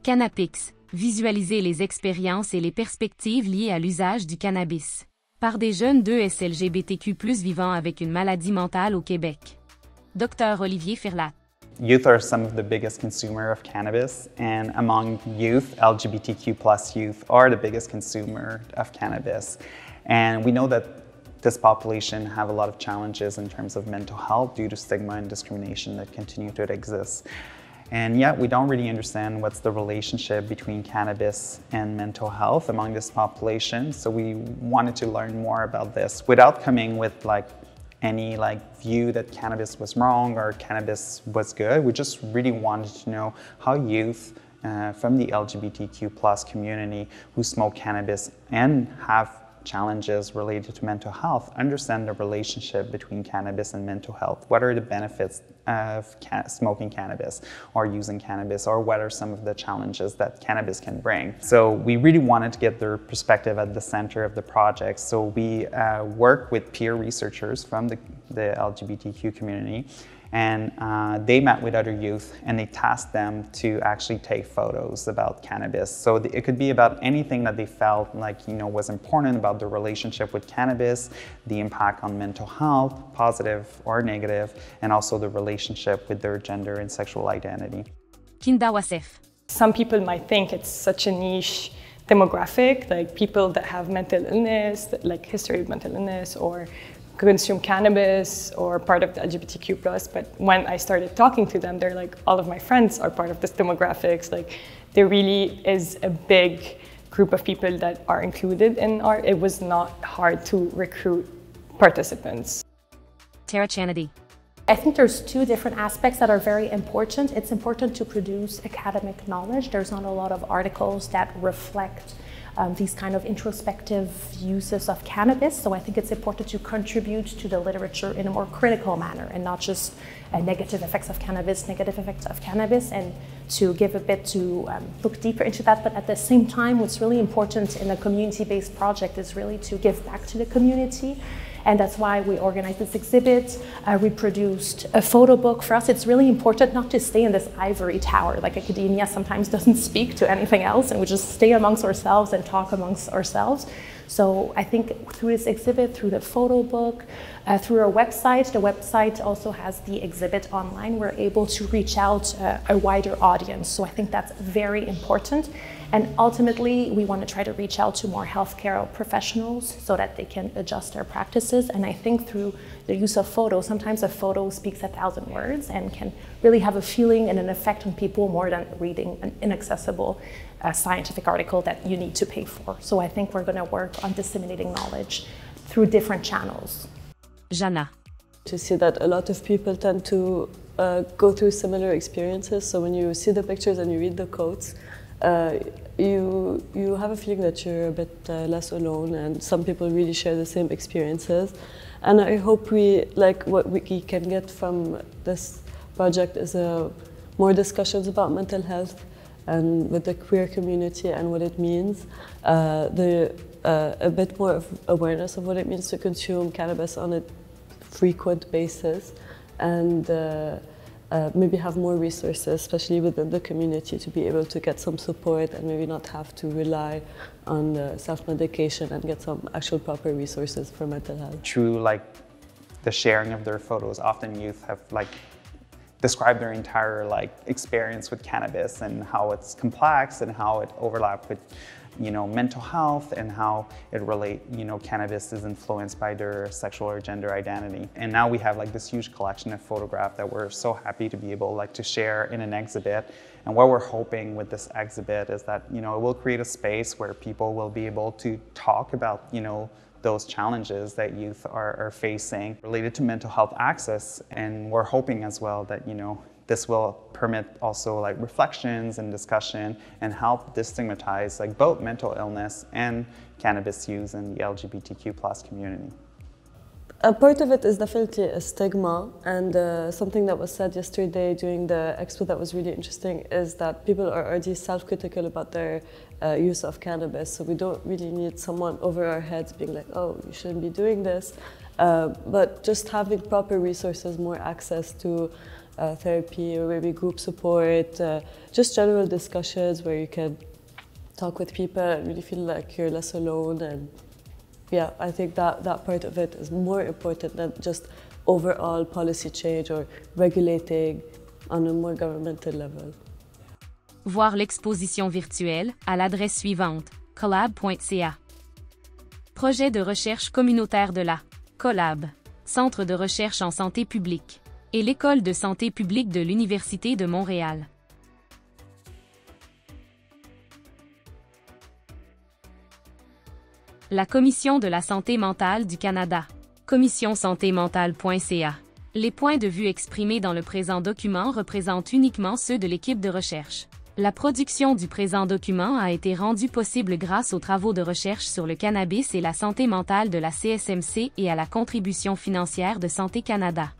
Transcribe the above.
Cannapix, visualiser les expériences et les perspectives liées à l'usage du cannabis. Par des jeunes 2S LGBTQ+ vivant avec une maladie mentale au Québec. Dr Olivier Ferlat. Youth are some of the biggest consumer of cannabis, and among youth, LGBTQ+ youth are the biggest consumer of cannabis. And we know that this population have a lot of challenges in terms of mental health due to stigma and discrimination that continue to exist. And yet we don't really understand what's the relationship between cannabis and mental health among this population. So we wanted to learn more about this without coming with any view that cannabis was wrong or cannabis was good. We just really wanted to know how youth from the LGBTQ+ community who smoke cannabis and have challenges related to mental health understand the relationship between cannabis and mental health. What are the benefits of smoking cannabis or using cannabis, or what are some of the challenges that cannabis can bring? So we really wanted to get their perspective at the center of the project. So we work with peer researchers from the LGBTQ community, and they met with other youth and they tasked them to actually take photos about cannabis. So it could be about anything that they felt was important about their relationship with cannabis, the impact on mental health, positive or negative, and also the relationship with their gender and sexual identity. Kinda Wassef. Some people might think it's such a niche demographic, like people that have mental illness, like history of mental illness, or consume cannabis or part of the LGBTQ+, but when I started talking to them, they're like, all of my friends are part of this demographics. Like, there really is a big group of people that are included in art. It was not hard to recruit participants. Tara Chanady. I think there's two different aspects that are very important. It's important to produce academic knowledge. There's not a lot of articles that reflect these kind of introspective uses of cannabis. So I think it's important to contribute to the literature in a more critical manner and not just negative effects of cannabis, and to give a bit to look deeper into that. But at the same time, what's really important in a community-based project is really to give back to the community. And that's why we organized this exhibit. We produced a photo book. For us, it's really important not to stay in this ivory tower. Like, academia sometimes doesn't speak to anything else, and we just stay amongst ourselves and talk amongst ourselves. So I think through this exhibit, through the photo book, through our website, the website also has the exhibit online, we're able to reach out a wider audience. So I think that's very important. And ultimately, we want to try to reach out to more healthcare professionals so that they can adjust their practices. And I think through the use of photos, sometimes a photo speaks 1,000 words and can really have a feeling and an effect on people more than reading an inaccessible scientific article that you need to pay for. So I think we're going to work on disseminating knowledge through different channels. Jana. To see that a lot of people tend to go through similar experiences. So when you see the pictures and you read the quotes, you have a feeling that you're a bit less alone, and some people really share the same experiences. And I hope what we can get from this project is more discussions about mental health and with the queer community and what it means, a bit more of awareness of what it means to consume cannabis on a frequent basis, and maybe have more resources, especially within the community, to be able to get some support and maybe not have to rely on self-medication and get some actual proper resources for mental health. Through the sharing of their photos, often youth have described their entire experience with cannabis and how it's complex and how it overlaps with mental health and how it cannabis is influenced by their sexual or gender identity. And now we have this huge collection of photographs that we're so happy to be able to share in an exhibit. And what we're hoping with this exhibit is that it will create a space where people will be able to talk about those challenges that youth are facing related to mental health access. And we're hoping as well that this will permit also reflections and discussion and help destigmatize both mental illness and cannabis use in the LGBTQ+ community. A part of it is definitely a stigma, and something that was said yesterday during the expo that was really interesting is that people are already self-critical about their use of cannabis, so we don't really need someone over our heads being like, oh, you shouldn't be doing this, but just having proper resources, more access to therapy or maybe group support, just general discussions where you can talk with people and really feel like you're less alone. And yeah, I think that part of it is more important than just overall policy change or regulating on a more governmental level. Voir l'exposition virtuelle à l'adresse suivante, collab.ca. Projet de recherche communautaire de la Collab, Centre de recherche en santé publique, et l'École de santé publique de l'Université de Montréal. La Commission de la santé mentale du Canada, commissionsantémentale.ca. Les points de vue exprimés dans le présent document représentent uniquement ceux de l'équipe de recherche. La production du présent document a été rendue possible grâce aux travaux de recherche sur le cannabis et la santé mentale de la CSMC et à la contribution financière de Santé Canada.